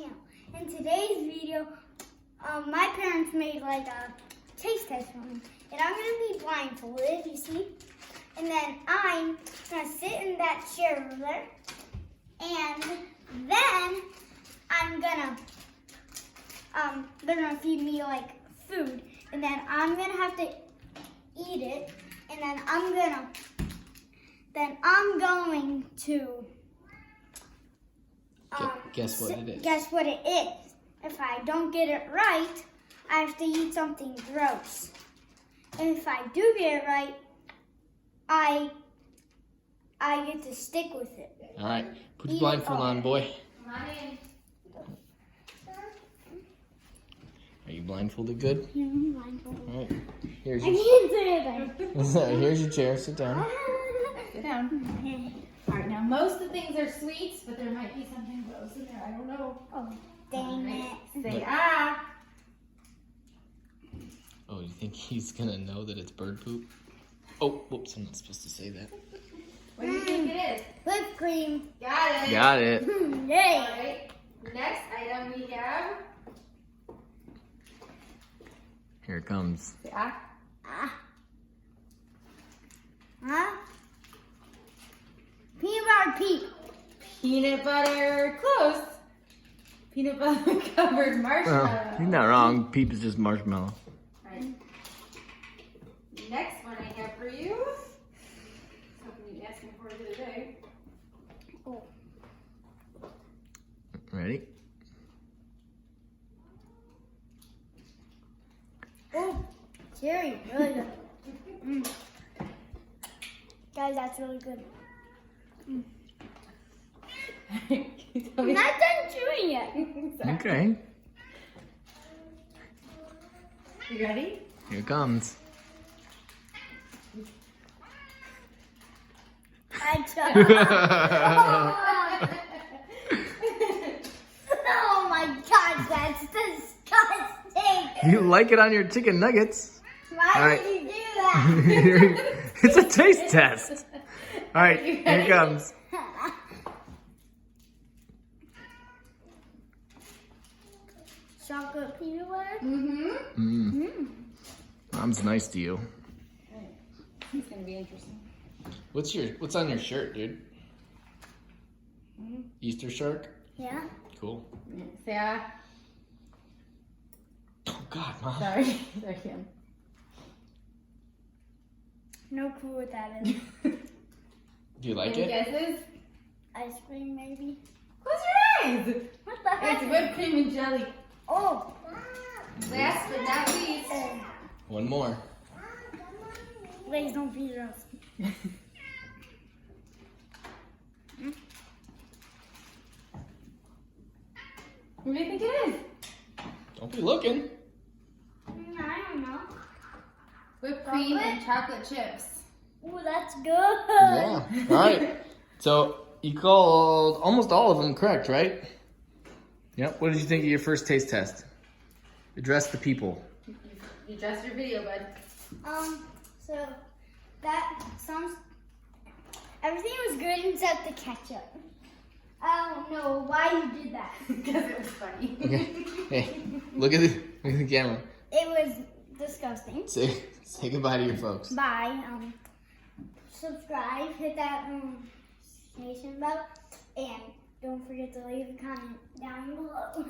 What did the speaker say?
channel. In today's video, my parents made like a taste test for me. And I'm going to be blindfolded, you see. And then I'm going to sit in that chair over there. And then I'm going to, they're going to feed me like food. And then I'm going to have to eat it. And then I'm going to guess what it is. Guess what it is. If I don't get it right, I have to eat something gross. And if I do get it right, I get to stick with it. All right, put your blindfold on, boy. Come on in. Are you blindfolded good? Yeah, I'm blindfolded. All right, here's I your can't say it. here's your chair. Sit down. Sit down. All right, now most of the things are sweets, but there might be something gross in there. I don't know. Oh, dang it. Say ah. Oh, you think he's gonna know that it's bird poop? Oh, whoops! I'm not supposed to say that. What do you think it is? Whipped cream. Got it. Got it. Yay. All right. Next item we have. Here it comes. Say ah. Huh? Peanut butter peep. Peanut butter. Close. Peanut butter covered marshmallow. You're not wrong. Peep is just marshmallow. Right. Next one I have for you. Something you asked me for the other day. Oh. Ready? Oh, cherry, really good. Guys, that's really good. I'm not done chewing yet. Okay. You ready? Here it comes. I tried. Oh my God, that's disgusting. You like it on your chicken nuggets? Why did you do that? It's a taste test. All right, here it comes. Chocolate peanut butter? Mom's nice to you. It's gonna be interesting. What's on your shirt, dude? Easter shark? Yeah. Cool. Say ah. Oh God, Mom. Sorry. Sorry, Kim. No clue what that is. Do you like Any it? guesses? Ice cream, maybe? Close your eyes. What the heck? It's whipped cream and jelly. Oh. Last but not least. One more. Please don't feed us. What do you think it is? Don't be looking. I don't know. Whipped cream and chocolate chips. Ooh, that's good. Yeah. All right. So you called almost all of them correct, right? Yep. What did you think of your first taste test? Address the people. You dressed your video, bud. So that sounds. Everything was good except the ketchup. I don't know why you did that. Because it was funny. Okay. Hey, look at the camera. It was disgusting. Say goodbye to your folks. Bye. Subscribe, hit that notification bell, and don't forget to leave a comment down below.